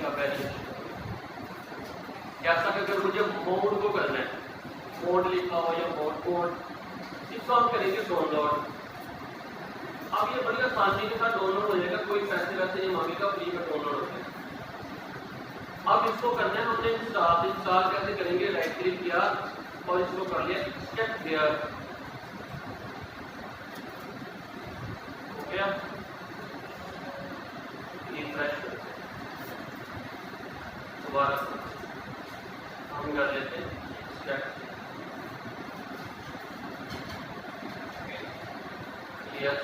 जाएगा पहले। कैसा कि अगर मुझे मोड को करना है, मोड लिखा हो या मोड कोड, इसको हम करेंगे डाउनलोड। अब ये बड़ी आसानी के साथ डाउनलोड हो जाएगा, कोई पैसे वैसे नहीं मांगेगा, फ्री में डाउनलोड हो जाएगा। अब इसको करना है हमने इंस्टॉल कैसे करेंगे, राइट क्लिक किया और इसको कर लिया एक्सट्रैक्ट हियर, हो गया। रिफ्रेश दोबारा हम कर लेते हैं एक्सट्रैक्ट, क्लियर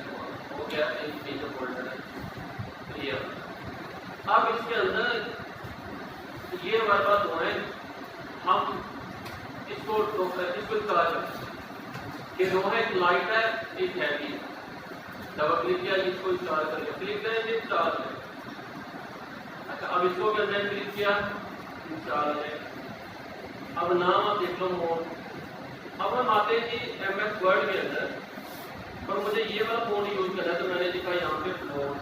हो गया। एक जो फोल्डर है क्लियर। अब इसके अंदर ये हमारे पास वो है, हम इसको इस्तेमाल करते हैं। ये दो है, एक लाइट है एक हैवी है। डबल क्लिक किया, इसको इंस्टॉल कर लिया, क्लिक करेंगे इंस्टॉल करें। अच्छा, अब इसको के अंदर क्लिक किया, इंस्टॉल है। अब नाम आप देख लो मोड। अब हम आते हैं जी MS वर्ड के अंदर, और मुझे ये वाला फोन यूज करना है, तो मैंने लिखा यहाँ पे फोन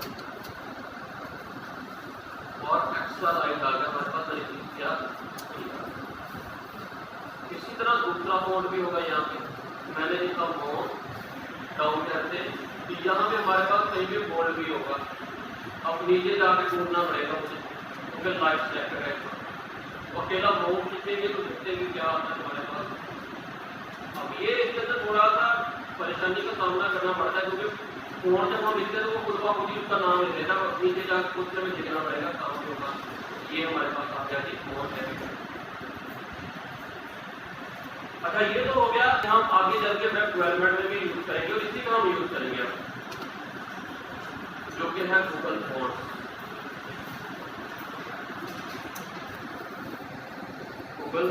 और एक्स्ट्रा लाइट आ गया हमारे पास, मैंने क्लिक किया। इसी तरह दूसरा फोन भी होगा, यहाँ पे मैंने लिखा फोन, डाउन करते, तो यहाँ पे हमारे पास कहीं भी बोर्ड भी होगा। अब नीचे जाके ढूंढना पड़ेगा मुझे, क्योंकि लाइट सेलेक्ट करेगा। अकेला फोन खींचेंगे तो दिखेंगे क्या आता है हमारे पास। अब ये इसके अंदर थोड़ा सा परेशानी का सामना करना पड़ता है, क्योंकि फोन जब हम लिखते हैं तो वो खुद ब खुद ही उसका नाम लिख देना, नीचे जाकर खुद से लिखना पड़ेगा काम के ऊपर। ये हमारे पास आ गया जी फोन है। अच्छा, ये तो हो गया कि हम आगे चल के वेब डेवलपमेंट में भी यूज करेंगे, और इसी का हम यूज करेंगे जो कि है गूगल फोन। गूगल,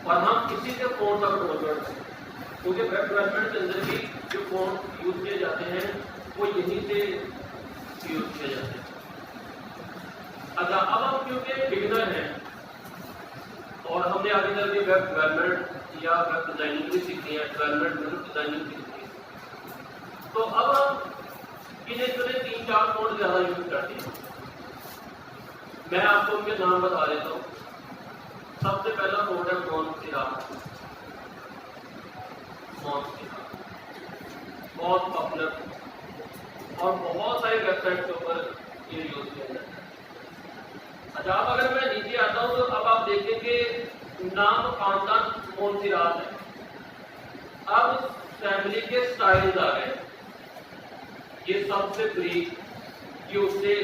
और हम इसी से फोन तक डाउनलोड करेंगे, क्योंकि वेब डेवलपमेंट के अंदर भी जो फोन यूज किए जाते हैं वो यहीं से यूज किए जाते हैं। अच्छा, अब हम क्योंकि बिगिनर हैं और हमने आगे चल के वेब डेवलपमेंट या वेब डिजाइनिंग भी सीखनी है, डेवलपमेंट में डिजाइनिंग सीखनी है, तो अब हम इन्हें 3-4 फोन ज़्यादा यूज करते हैं। मैं आपको उनके नाम बता देता हूँ। सबसे पहला फोन है मोन्सिरा, बहुत पॉपुलर और बहुत सारे वेबसाइट के ऊपर ये यूज किया जाता है। अच्छा, अब अगर मैं नीचे आता हूँ तो अब आप देखेंगे नाम खानदान मोन्सिरात है। अब फैमिली के स्टाइल्स आ गए, ये सबसे ब्रीक, ये उससे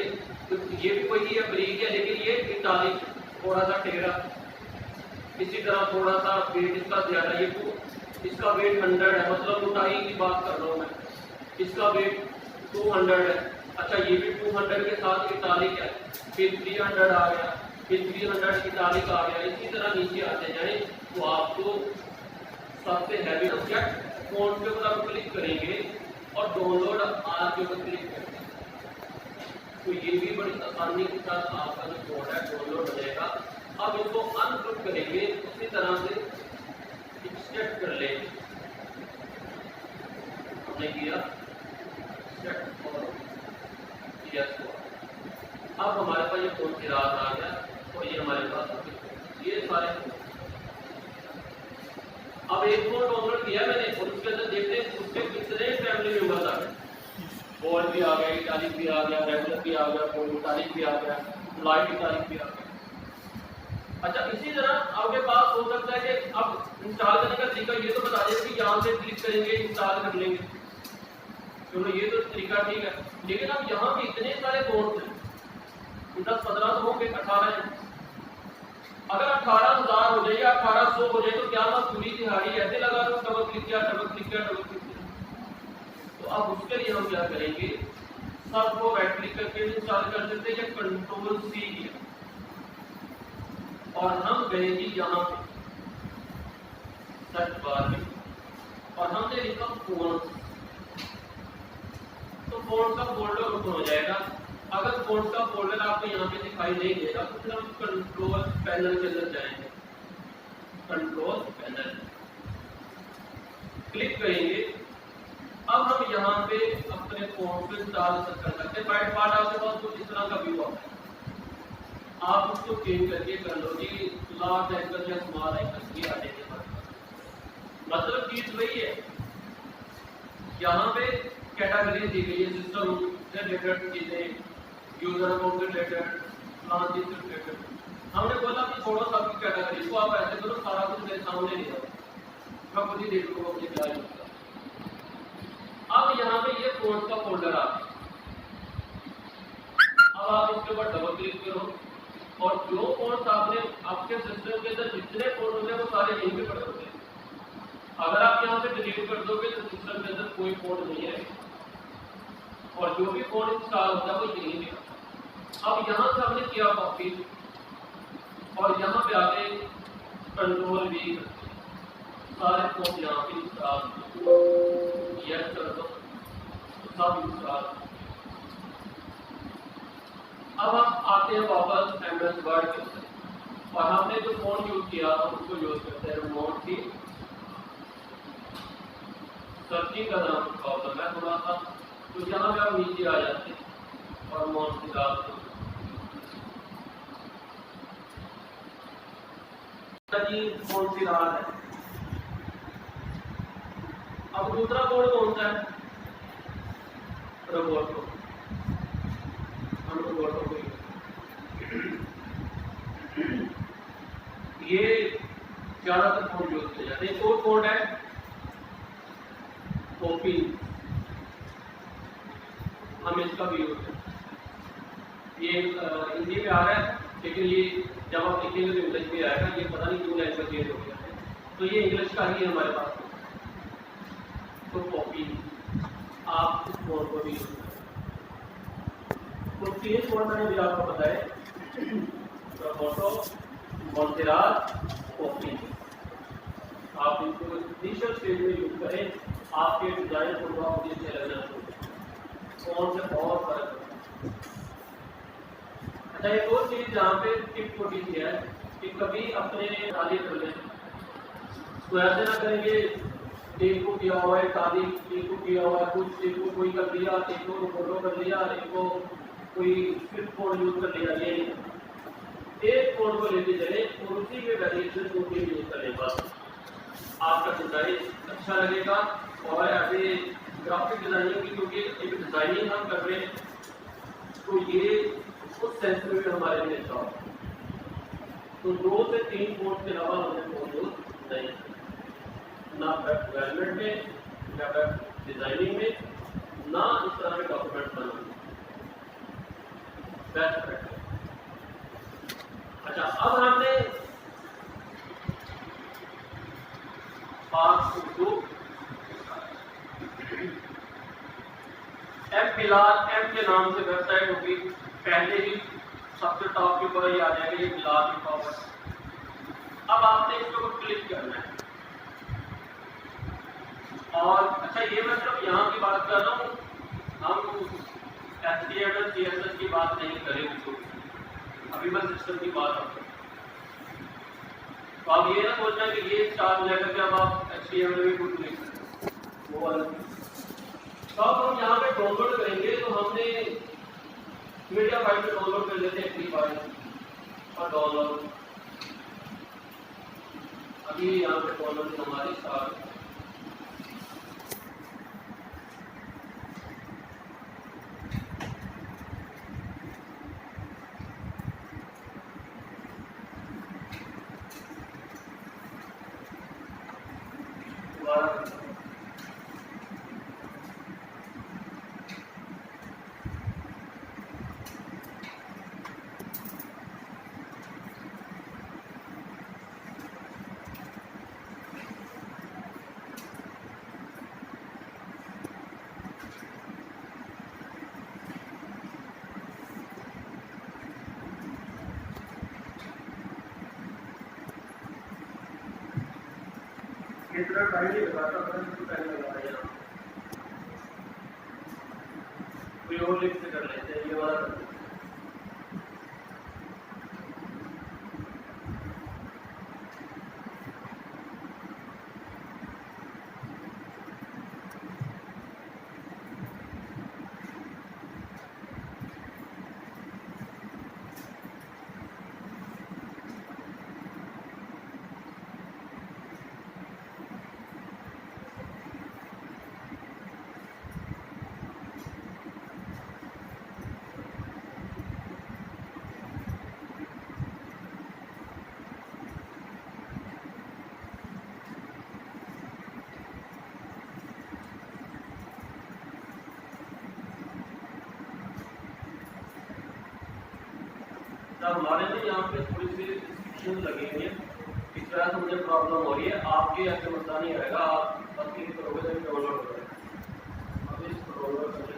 ये भी वही है ब्रीक है, लेकिन ये इटालिक, थोड़ा सा टेढ़ा। इसी तरह थोड़ा सा वेट इसका ज्यादा, ये इसका वेट 100 है, मतलब मोटाई की बात कर रहा हूँ मैं, इसका वेट 200 है। अच्छा, ये भी 200 के साथ इटालिक है, फिर 300 आ गया, फिर 300 इटालिक आ गया। इसी तरह नीचे आते जाए तो आपको सबसे हैवी सब्जेक्ट फोन के ऊपर आप क्लिक करेंगे और डाउनलोड आज के ऊपर क्लिक करेंगे, तो ये भी बड़ी आसानी के साथ आपका जो फोन है डाउनलोड हो जाएगा। अब इसको अनग्रुप करेंगे, उसी तरह से एक्सट्रैक्ट कर लेंगे, हमने किया एक्सट्रैक्ट और यस। अब हमारे पास ये फोन की रात आ गया और ये हमारे पास ये सारे। अब एक फोन डाउनलोड किया मैंने और उसके अंदर देखते हैं उसके कितने फैमिली मेंबर्स आ गए। बोल्ड भी आ गया, इटालिक भी आ गया, रेगुलर भी आ गया, बोल्ड इटालिक भी आ गया, लाइट इटालिक भी आ गया। अच्छा, इसी तरह आपके पास हो सकता है कि अब इंस्टॉल करने का तरीका ये तो बता दें कि यहाँ से क्लिक करेंगे इंस्टॉल कर लेंगे, चलो ये तो तरीका ठीक है, लेकिन अब यहाँ पे इतने सारे कोर्स हैं, 10-15 तो होंगे, 18 हैं। अगर 18,000 हो जाए या 1800 हो जाए तो क्या मैं पूरी दिहाड़ी ऐसे लगा दूँ, डबल क्लिक किया, डबल क्लिक किया, डबल क्लिक किया। तो अब उसके लिए हम क्या करेंगे, सबको राइट क्लिक करके इंस्टॉल कर देते हैं, कंट्रोल C किया और हम गए जी यहाँ पे सर्च बार में और हमने लिखा फोन, तो फोन का फोल्डर ओपन हो जाएगा। अगर फोन का फोल्डर आपको यहाँ पे दिखाई नहीं देगा तो फिर हम कंट्रोल पैनल के अंदर जाएंगे, कंट्रोल पैनल क्लिक करेंगे। अब हम यहाँ पे अपने फोन पे इंस्टॉल कर सकते हैं। बाय डिफॉल्ट आपके पास कुछ इस तरह का व्यू आता है, आप उसको चेंज करके कर लो जी लार्ज एंगल या स्मॉल एंगल की आने के बाद, मतलब चीज वही है। यहाँ पे कैटेगरी दी गई है सिस्टम से रिलेटेड चीजें, यूजर अकाउंट से रिलेटेड, प्लान से रिलेटेड। हमने बोला कि छोड़ो सबकी कैटेगरी को, आप ऐसे करो सारा कुछ मेरे सामने नहीं हो, मैं खुद ही देख लूंगा मुझे क्या यूज करना। अब यहाँ पे ये कोड का फोल्डर आ गया। अब आप इसके ऊपर डबल क्लिक करो और जो कोड्स आपने आपके सिस्टम के अंदर जितने कोड होते हैं वो सारे यहीं पे पड़े होते हैं। अगर आप यहाँ से डिलीट कर दोगे तो सिस्टम के अंदर कोई कोड नहीं है और जो भी कोड इंस्टॉल होता है वो यहीं पे। अब यहाँ से हमने किया कॉपी और यहाँ पे आके कंट्रोल वी सारे कोड यहाँ पे इंस्टॉल यस कर दो, सब इंस्टॉल। अब हम आते हैं वापस एमएस वर्ड के अंदर और हमने जो फोन यूज किया हम उसको यूज करते हैं रिमोट की सर्चिंग का नाम प्रॉब्लम है थोड़ा सा, तो यहाँ पे आप नीचे आ जाते हैं और माउस की डालते हैं कौन सी रात है। अब दूसरा कोड कौन सा है, रोबोट को, हम रोबोट को ये ज्यादातर कोड यूज किए जाते हैं। एक और कोड है कॉपी, हम इसका भी यूज करते हैं। ये हिंदी में आ रहा है लेकिन ये जब आप लिखेंगे तो इंग्लिश में आएगा, ये पता नहीं क्यों लैंग्वेज चेंज हो गया है, तो ये इंग्लिश का ही है हमारे पास। तो कॉपी आप इस कोड को भी यूज करें। तो 3 कोड मैंने भी आपको बताया, फोटो मॉन्टेराज कॉपी। आप इनको इनिशियल स्टेज में यूज करें, आपके डिजाइन फोटो आपको अच्छे लगना चाहिए, कौन से बहुत फर्क है। अच्छा एक और चीज जहाँ पे टिप छोटी सी है कि कभी अपने ताली कर लें तो ऐसे ना करेंगे एक को किया हुआ है ताली, एक को किया हुआ है कुछ, एक को कोई कर लिया, एक को फोटो कर लिया, एक को कोई स्क्रिप्ट कोड यूज कर लिया। ये नहीं, एक कोड को लेके चले और उसी में वेरिएशन को भी यूज करें, बस आपका डिजाइन अच्छा लगेगा। और ऐसे ग्राफिक डिजाइनिंग की क्योंकि एक डिजाइनिंग हम कर रहे हैं तो ये उस सेंस में भी हमारे लिए अच्छा होगा। तो 2 से 3 कोड के अलावा हमें कोड यूज नहीं, ना वेब डेवलपमेंट में, ना वेब डिजाइनिंग में, ना इस तरह के डॉक्यूमेंट बनाने में। Best practice. अच्छा अब हमने पार्ट 2 एम बिलाल एम के नाम से वेबसाइट होगी, पहले ही सबसे टॉप के ऊपर ही आ जाएगा ये बिलाल की पावर। अब आपने इसके ऊपर क्लिक करना है और अच्छा ये मैं सिर्फ यहाँ की बात कर रहा हूँ, हम HTML CSS की बात नहीं करेंगे, अभी मैं सिस्टम की बात करता हूँ। तो आप ये ना सोचना कि ये स्टार हो जाएगा कि अब आप HTML में कुछ लिख सकते, वो अलग। तो अब हम यहाँ पे डाउनलोड करेंगे तो हमने मीडिया फाइल पे डाउनलोड कर लेते हैं फ्री फाइल और डाउनलोड। अभी यहाँ पे डाउनलोड हमारी स्टार्ट इतना टाइम नहीं लगाता, पहले लगाया यहाँ कोई और लिंक से कर लेते हैं ये वाला। अच्छा हमारे ना यहाँ पे थोड़ी सी रिस्ट्रिक्शन लगी हुई है, इस तरह से मुझे प्रॉब्लम हो रही है, आपके ऐसे मसला नहीं आएगा, आप बस क्लिक करोगे तो डाउनलोड हो जाएगा। अब इस डाउनलोड